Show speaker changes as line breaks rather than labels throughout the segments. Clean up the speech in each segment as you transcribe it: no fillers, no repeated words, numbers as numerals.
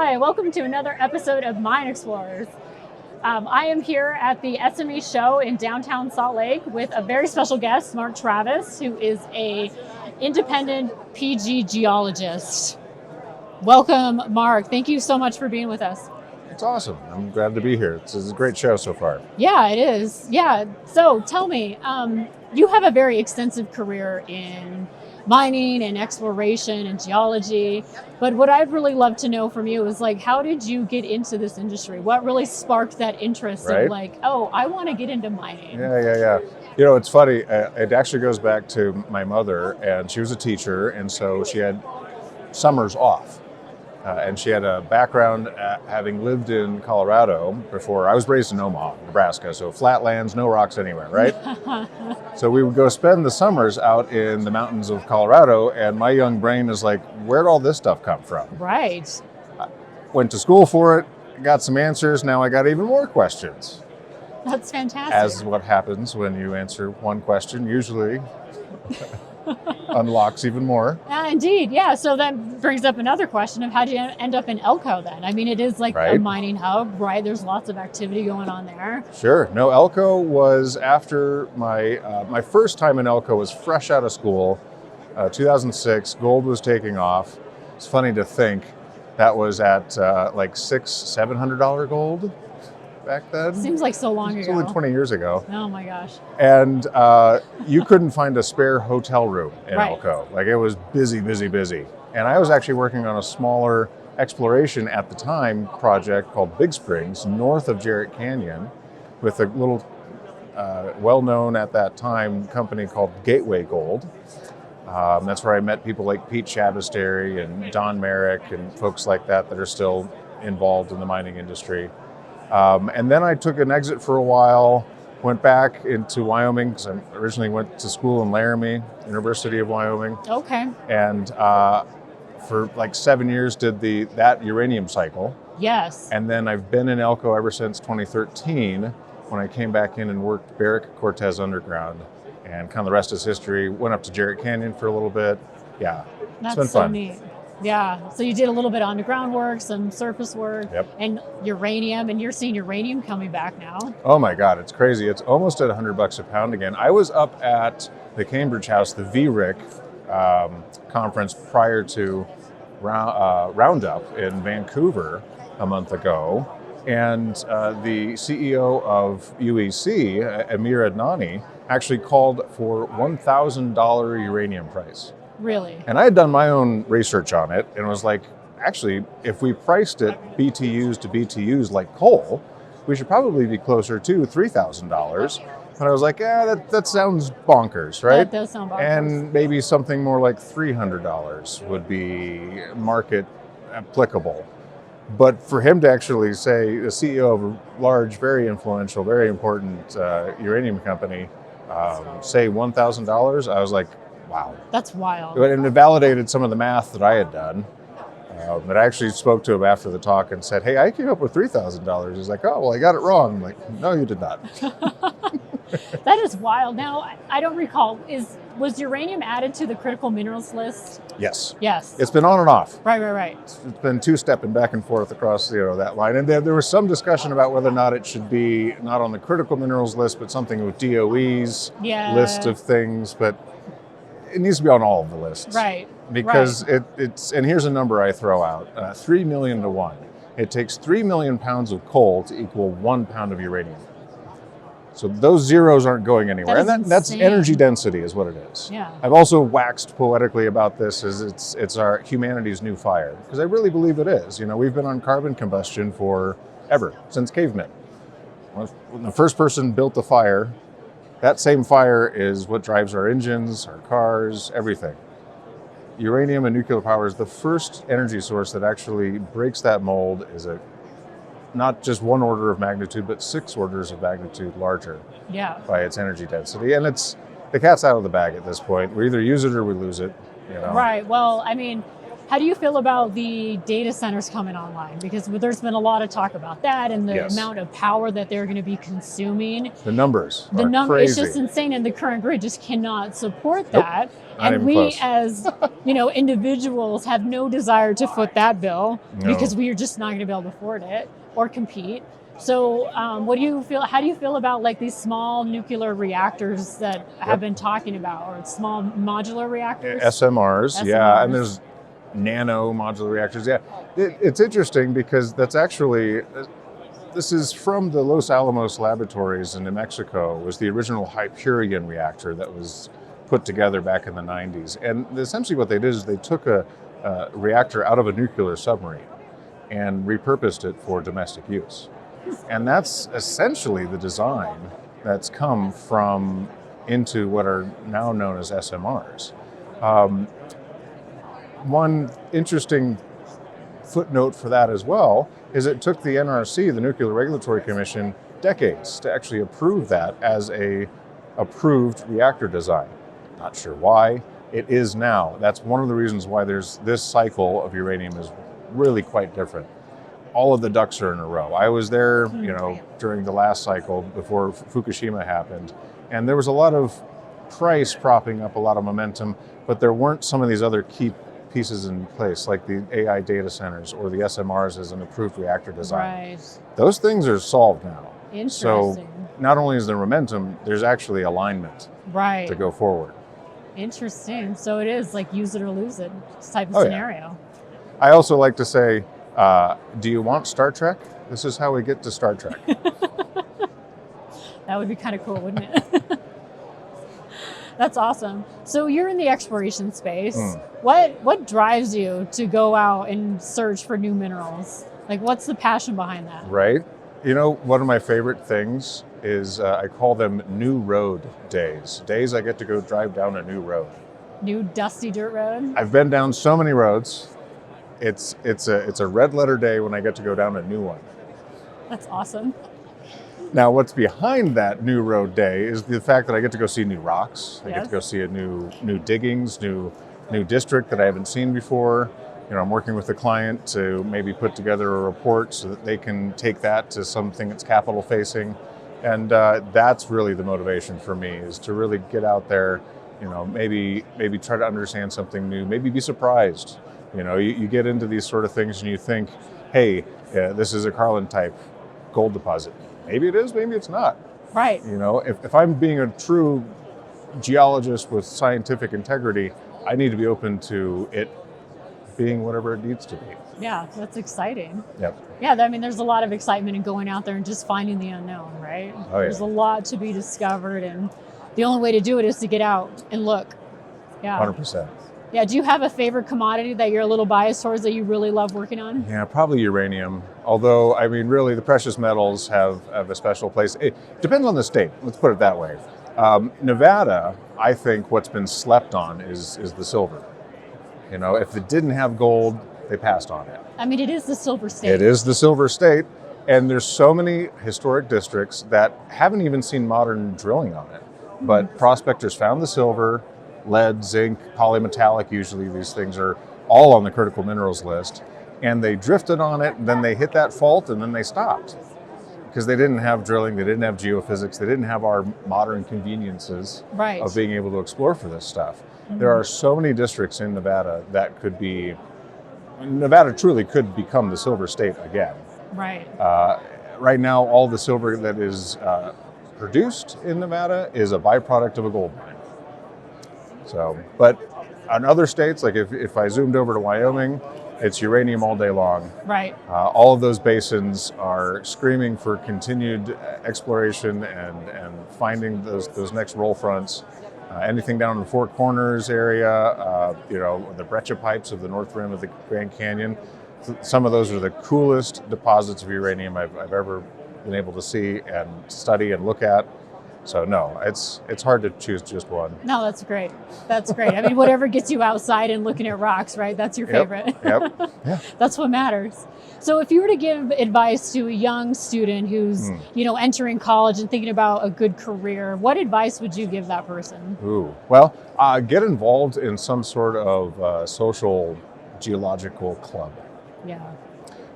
Hi, welcome to another episode of Mine Explorers. I am here at the SME show in downtown Salt Lake with a very special guest, Mark Travis, who is an independent PG geologist. Welcome, Mark. Thank you so much for being with us.
It's awesome. I'm glad to be here. It's a great show so far.
Yeah, it is. Yeah. So tell me, you have a very extensive career in mining and exploration and geology. But what I'd really love to know from you is how did you get into this industry? What really sparked that interest of I want to get into mining?
Yeah. You know, it's funny. It actually goes back to my mother, and she was a teacher, and so she had summers off. And she had a background having lived in Colorado before. I was raised in Omaha, Nebraska, so flatlands, no rocks anywhere, right? So we would go spend the summers out in the mountains of Colorado, and my young brain is like, where'd all this stuff come from?
Right.
I went to school for it, got some answers, now I got even more questions.
That's fantastic.
As what happens when you answer one question, usually unlocks even more.
Indeed, yeah. So that brings up another question of how did you end up in Elko then? I mean, it is a mining hub, right? There's lots of activity going on there.
Sure. No, Elko was after my first time in Elko was fresh out of school, 2006. Gold was taking off. It's funny to think that was at $600-700 gold back then.
Seems like so long ago.
It's only 20 years ago.
Oh my gosh.
And you couldn't find a spare hotel room in Elko. It was busy. And I was actually working on a smaller exploration at the time project called Big Springs, north of Jarrett Canyon, with a little well-known at that time company called Gateway Gold. That's where I met people like Pete Chabastary and Don Merrick and folks like that are still involved in the mining industry. And then I took an exit for a while, went back into Wyoming because I originally went to school in Laramie, University of Wyoming.
Okay.
And for 7 years did that uranium cycle.
Yes.
And then I've been in Elko ever since 2013 when I came back in and worked Barrick Cortez Underground. And kind of the rest is history. Went up to Jarrett Canyon for a little bit. Yeah,
That's
it's been fun.
So neat. Yeah, so you did a little bit of underground work, some surface work, and uranium, and you're seeing uranium coming back now.
Oh my God, it's crazy. It's almost at $100 a pound again. I was up at the Cambridge House, the VRIC conference prior to Roundup in Vancouver a month ago, and the CEO of UEC, Amir Adnani, actually called for $1,000 uranium price.
Really?
And I had done my own research on it and was like, actually, if we priced it BTUs to BTUs like coal, we should probably be closer to $3,000. And I was like, that sounds bonkers, right?
That does sound bonkers.
And maybe something more like $300 would be market applicable. But for him to actually say, the CEO of a large, very influential, very important uranium company, say $1,000, I was like, wow.
That's wild.
And it validated some of the math that I had done. But I actually spoke to him after the talk and said, hey, I came up with $3,000. He's like, oh, well, I got it wrong. I'm like, no, you did not.
That is wild. Now, I don't recall, was uranium added to the critical minerals list?
Yes.
Yes.
It's been on and off.
Right.
It's been two-stepping back and forth across that line. And there was some discussion about whether or not it should be not on the critical minerals list, but something with DOE's list of things. But it needs to be on all of the lists.
Right.
Because it's, and here's a number I throw out, 3 million to 1. It takes 3 million pounds of coal to equal 1 pound of uranium. So those zeros aren't going anywhere. That's energy density is what it is.
Yeah.
I've also waxed poetically about this as it's our humanity's new fire, because I really believe it is. We've been on carbon combustion forever, since cavemen. When the first person built the fire, that same fire is what drives our engines, our cars, everything. Uranium and nuclear power is the first energy source that actually breaks that mold, is not just 1 order of magnitude, but 6 orders of magnitude larger by its energy density. And the cat's out of the bag at this point. We either use it or we lose it.
Right. Well, I mean, How do you feel about the data centers coming online? Because there's been a lot of talk about that and the amount of power that they're going to be consuming.
The numbers are crazy.
It's just insane, and the current grid just cannot support that.
Not
and we,
close.
as individuals, have no desire to foot that bill because we are just not going to be able to afford it or compete. So, what do you feel? How do you feel about like these small nuclear reactors that have been talking about, or small modular reactors?
SMRs, yeah, and there's nano modular reactors. Yeah, it's interesting because this is from the Los Alamos laboratories in New Mexico. Was the original Hyperion reactor that was put together back in the 90s. And essentially what they did is they took a reactor out of a nuclear submarine and repurposed it for domestic use. And that's essentially the design that's come from into what are now known as SMRs. One interesting footnote for that as well is it took the NRC, the Nuclear Regulatory Commission, decades to actually approve that as a approved reactor design. Not sure why. It is now. That's one of the reasons why there's this cycle of uranium is really quite different. All of the ducks are in a row. I was there, during the last cycle before Fukushima happened, and there was a lot of price propping up, a lot of momentum, but there weren't some of these other key pieces in place, like the AI data centers or the SMRs as an approved reactor design.
Right.
Those things are solved now.
Interesting.
So not only is there momentum, there's actually alignment to go forward.
Interesting. So it is like use it or lose it type of scenario.
I also like to say, do you want Star Trek? This is how we get to Star Trek.
That would be kind of cool, wouldn't it? That's awesome. So you're in the exploration space. What drives you to go out and search for new minerals? Like, what's the passion behind that?
Right. One of my favorite things is I call them new road days. Days I get to go drive down a new road.
New dusty dirt road?
I've been down so many roads. It's a red letter day when I get to go down a new one.
That's awesome.
Now, what's behind that new road day is the fact that I get to go see new rocks. I get to go see a new diggings, new district that I haven't seen before. I'm working with the client to maybe put together a report so that they can take that to something that's capital facing. And that's really the motivation for me, is to really get out there, maybe try to understand something new, maybe be surprised. You get into these sort of things and you think, hey, this is a Carlin type gold deposit. Maybe it is, maybe it's not.
Right.
If I'm being a true geologist with scientific integrity, I need to be open to it being whatever it needs to be.
Yeah, that's exciting.
Yep.
Yeah, there's a lot of excitement in going out there and just finding the unknown, right?
Oh,
There's a lot to be discovered, and the only way to do it is to get out and look. Yeah.
100%.
Yeah, do you have a favorite commodity that you're a little biased towards that you really love working on?
Yeah, probably uranium. Although, really, the precious metals have a special place. It depends on the state, let's put it that way. Nevada, I think what's been slept on is the silver. If it didn't have gold, they passed on it.
It is the silver state.
It is the silver state, and there's so many historic districts that haven't even seen modern drilling on it. But prospectors found the silver, lead, zinc, polymetallic, usually these things are all on the critical minerals list, and they drifted on it, and then they hit that fault, and then they stopped. Because they didn't have drilling, they didn't have geophysics, they didn't have our modern conveniences of being able to explore for this stuff. There are so many districts in Nevada that Nevada truly could become the silver state again.
Right.
Right now, all the silver that is produced in Nevada is a byproduct of a gold mine. So, but on other states, like if I zoomed over to Wyoming, it's uranium all day long.
Right.
All of those basins are screaming for continued exploration and finding those next roll fronts. Anything down in the Four Corners area, the breccia pipes of the north rim of the Grand Canyon. Some of those are the coolest deposits of uranium I've ever been able to see and study and look at. So no, it's hard to choose just one.
No, that's great. That's great. Whatever gets you outside and looking at rocks, right? That's your favorite.
Yep. Yeah.
That's what matters. So if you were to give advice to a young student who's, entering college and thinking about a good career, what advice would you give that person?
Well, get involved in some sort of social geological club.
Yeah.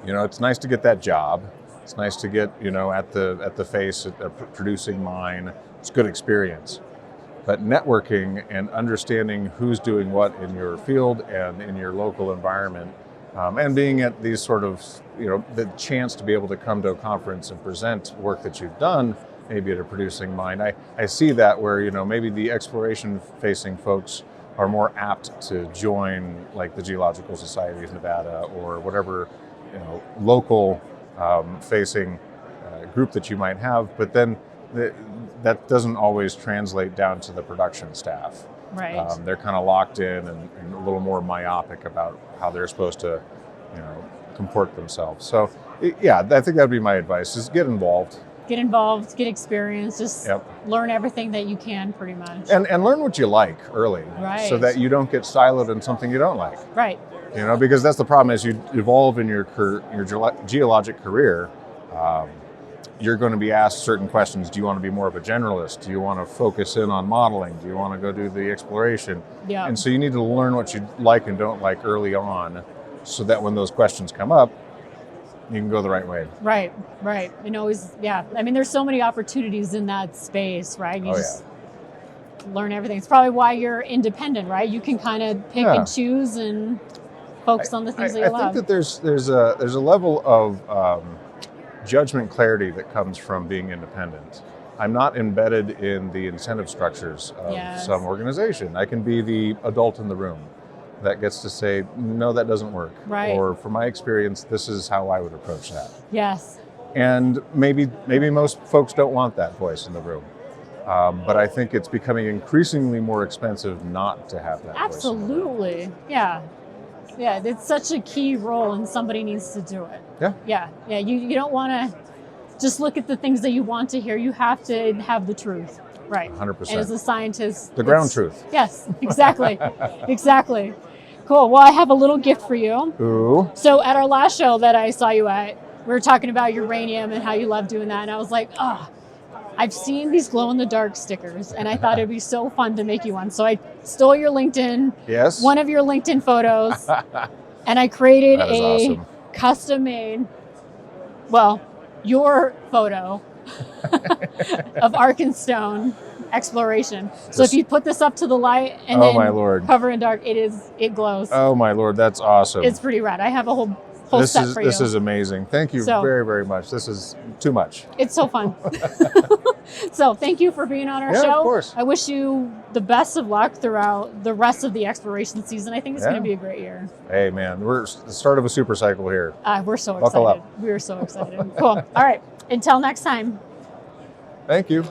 You know, it's nice to get that job. It's nice to get, you know, at the face at a producing mine. It's a good experience. But networking and understanding who's doing what in your field and in your local environment, and being at these sort of, you know, the chance to be able to come to a conference and present work that you've done, maybe at a producing mine. I see that where, you know, maybe the exploration facing folks are more apt to join like the Geological Society of Nevada or whatever, you know, local facing group that you might have, but then that doesn't always translate down to the production staff.
Right.
They're kind of locked in and a little more myopic about how they're supposed to, you know, comport themselves. So, yeah, I think that'd be my advice: is get involved.
Get involved, get experience, just learn everything that you can, pretty much.
And learn what you like early,
right,
so that you don't get siloed in something you don't like.
Right.
You know, because that's the problem: as you evolve in your geologic career, you're going to be asked certain questions. Do you want to be more of a generalist? Do you want to focus in on modeling? Do you want to go do the exploration?
Yeah.
And so you need to learn what you like and don't like early on, so that when those questions come up, you can go the right way.
Right, right. And always, yeah. I mean, there's so many opportunities in that space, right? You just learn everything. It's probably why you're independent, right? You can kind of pick and choose and focus on the things that you love.
I think that there's a level of judgment clarity that comes from being independent. I'm not embedded in the incentive structures of some organization. I can be the adult in the room that gets to say, no, that doesn't work.
Right.
Or from my experience, this is how I would approach that.
Yes.
And maybe most folks don't want that voice in the room. But I think it's becoming increasingly more expensive not to have that voice in the room.
Absolutely. Yeah. Yeah, it's such a key role and somebody needs to do it.
Yeah.
Yeah. Yeah. You don't want to just look at the things that you want to hear. You have to have the truth. Right.
100%.
And as a scientist,
the ground truth.
Yes, exactly. Exactly. Cool. Well, I have a little gift for you.
Ooh.
So at our last show that I saw you at, we were talking about uranium and how you love doing that. And I was like, I've seen these glow-in-the-dark stickers, and I thought it'd be so fun to make you one. So I stole your LinkedIn, one of your LinkedIn photos, and I created a custom-made, well, your photo of Arkenstone Exploration. So if you put this up to the light and then
my Lord,
cover in dark, it glows.
Oh my Lord, that's awesome.
It's pretty rad. I have a whole set for you.
This is amazing. Thank you very, very much. This is too much.
It's so fun. So thank you for being on our show.
Yeah, of course.
I wish you the best of luck throughout the rest of the exploration season. I think it's going to be a great year.
Hey man, we're the start of a super cycle here.
We're so excited.
Buckle up.
We're so excited. Cool. All right. Until next time.
Thank you.